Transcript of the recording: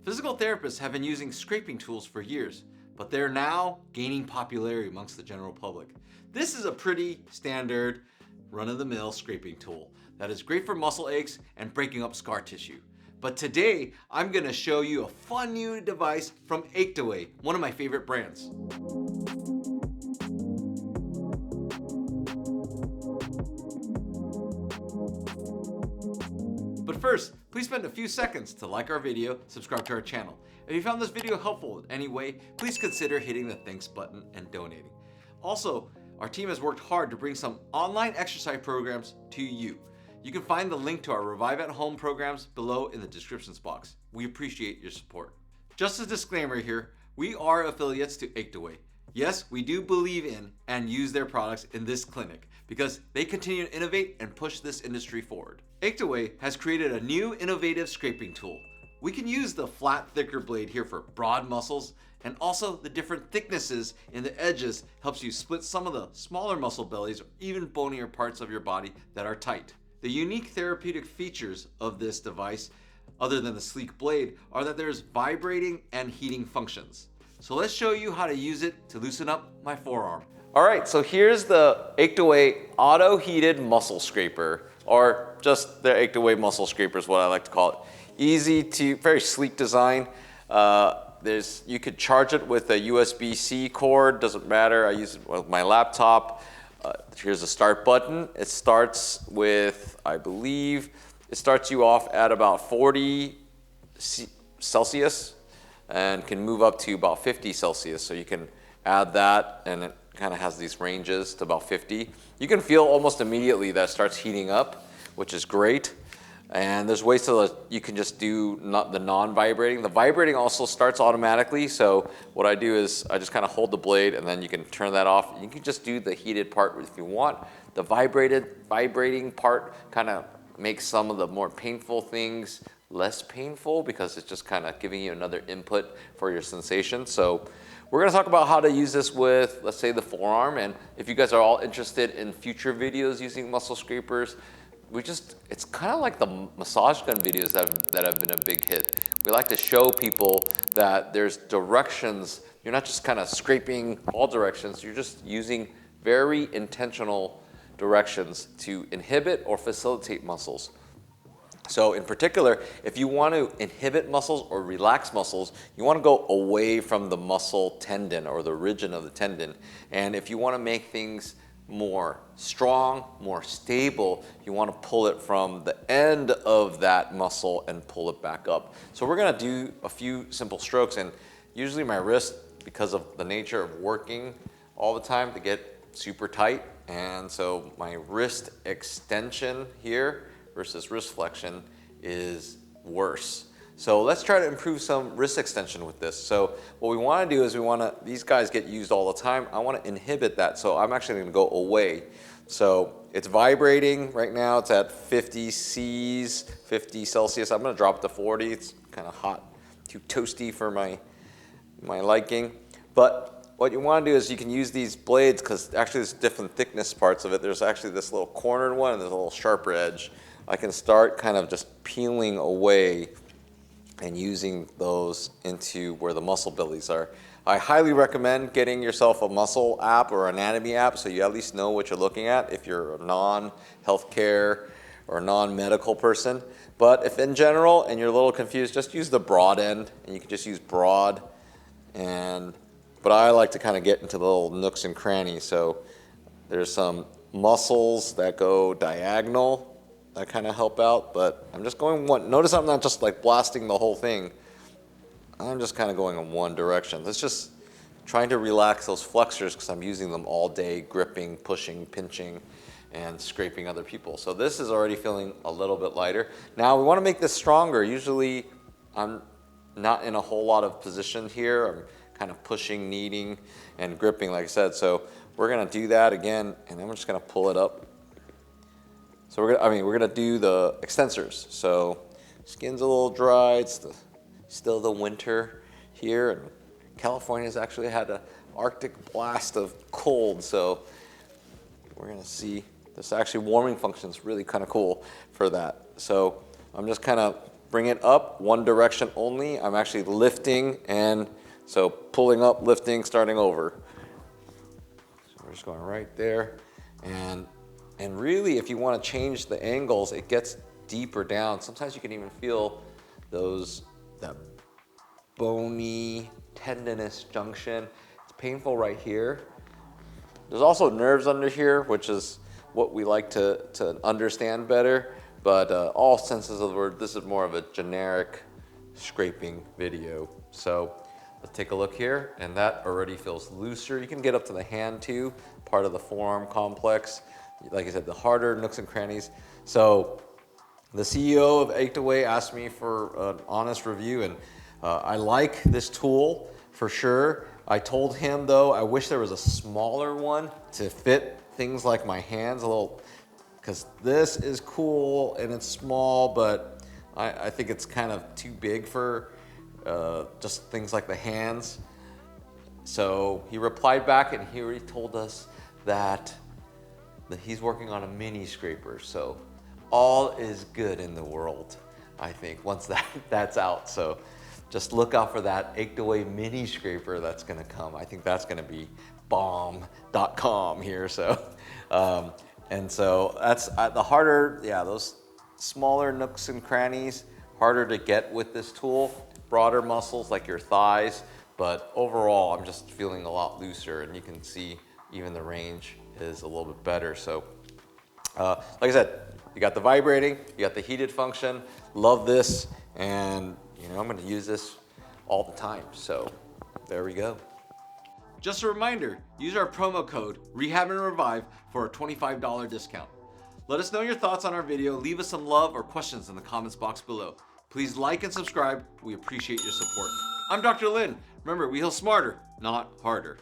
Physical therapists have been using scraping tools for years, but they're now gaining popularity amongst the general public. This is a pretty standard run-of-the-mill scraping tool that is great for muscle aches and breaking up scar tissue. But today, I'm gonna show you a fun new device from Achedaway, one of my favorite brands. But first, please spend a few seconds to like our video, subscribe to our channel. If you found this video helpful in any way, please consider hitting the thanks button and donating. Also, our team has worked hard to bring some online exercise programs to you. You can find the link to our Revive at Home programs below in the descriptions box. We appreciate your support. Just a disclaimer here, we are affiliates to Achedaway. Yes, we do believe in and use their products in this clinic because they continue to innovate and push this industry forward. Achedaway has created a new innovative scraping tool. We can use the flat, thicker blade here for broad muscles, and also the different thicknesses in the edges helps you split some of the smaller muscle bellies or even bonier parts of your body that are tight. The unique therapeutic features of this device, other than the sleek blade, are that there's vibrating and heating functions. So let's show you how to use it to loosen up my forearm. All right, so here's the Achedaway Auto Heated Muscle Scraper, or just the Achedaway Muscle Scraper is what I like to call it. Easy to, very sleek design. You could charge it with a USB-C cord, doesn't matter. I use it with my laptop. Here's the start button. It starts with, I believe, it starts you off at about 40 Celsius and can move up to about 50 Celsius. So you can add that, and it kind of has these ranges to about 50. You can feel almost immediately that it starts heating up, which is great. And there's ways to, you can just do the non-vibrating. The vibrating also starts automatically. So what I do is I just kind of hold the blade and then you can turn that off. You can just do the heated part if you want. The vibrating part kind of makes some of the more painful things less painful because it's just kind of giving you another input for your sensation. So we're going to talk about how to use this with, let's say, the forearm. And if you guys are all interested in future videos using muscle scrapers, it's kind of like the massage gun videos that have been a big hit. We like to show people that there's directions. You're not just kind of scraping all directions. You're just using very intentional directions to inhibit or facilitate muscles. So in particular, if you want to inhibit muscles or relax muscles, you want to go away from the muscle tendon or the region of the tendon. And if you want to make things more strong, more stable, you want to pull it from the end of that muscle and pull it back up. So we're going to do a few simple strokes, and usually my wrist, because of the nature of working all the time, to get super tight, and so my wrist extension here versus wrist flexion is worse. So let's try to improve some wrist extension with this. So what we want to do is these guys get used all the time. I want to inhibit that. So I'm actually going to go away. So it's vibrating right now. It's at 50 Celsius. I'm going to drop it to 40. It's kind of hot, too toasty for my liking. But what you want to do is you can use these blades because actually there's different thickness parts of it. There's actually this little cornered one and there's a little sharper edge. I can start kind of just peeling away and using those into where the muscle bellies are. I highly recommend getting yourself a muscle app or anatomy app so you at least know what you're looking at if you're a non-healthcare or non-medical person. But if in general and you're a little confused, just use the broad end, and you can just use broad. But I like to kind of get into the little nooks and crannies. So there's some muscles that go diagonal that kind of help out, but I'm just going one. Notice I'm not just like blasting the whole thing. I'm just kind of going in one direction. It's just trying to relax those flexors because I'm using them all day, gripping, pushing, pinching, and scraping other people. So this is already feeling a little bit lighter. Now we want to make this stronger. Usually I'm not in a whole lot of position here. I'm kind of pushing, kneading, and gripping, like I said. So we're going to do that again, and then we're just going to pull it up. So we're gonna do the extensors. So skin's a little dry. It's still the winter here, and California's actually had an Arctic blast of cold. So we're gonna see this actually warming function is really kind of cool for that. So I'm just kind of bring it up one direction only. I'm actually lifting, and so pulling up, lifting, starting over. So we're just going right there. And really, if you want to change the angles, it gets deeper down. Sometimes you can even feel that bony, tendinous junction. It's painful right here. There's also nerves under here, which is what we like to understand better. But all senses of the word, this is more of a generic scraping video. So let's take a look here, and that already feels looser. You can get up to the hand too, part of the forearm complex. Like I said, the harder nooks and crannies. So the CEO of Achedaway asked me for an honest review, and I like this tool for sure. I told him though, I wish there was a smaller one to fit things like my hands a little, because this is cool and it's small, but I think it's kind of too big for just things like the hands. So he replied back, and he already told us that he's working on a mini scraper. So all is good in the world, I think, once that's out. So just look out for that Achedaway mini scraper that's gonna come. I think that's gonna be bomb.com here. So, and so that's the harder, those smaller nooks and crannies, harder to get with this tool. Broader muscles like your thighs, but overall I'm just feeling a lot looser, and you can see even the range is a little bit better. So like I said, you got the vibrating, you got the heated function. Love this, and I'm going to use this all the time. So there we go. Just a reminder, use our promo code Rehab and Revive for a $25 discount. Let us know your thoughts on our video. Leave us some love or questions in the comments box below. Please like and subscribe. We appreciate your support. I'm Dr. Lin. Remember, we heal smarter, not harder.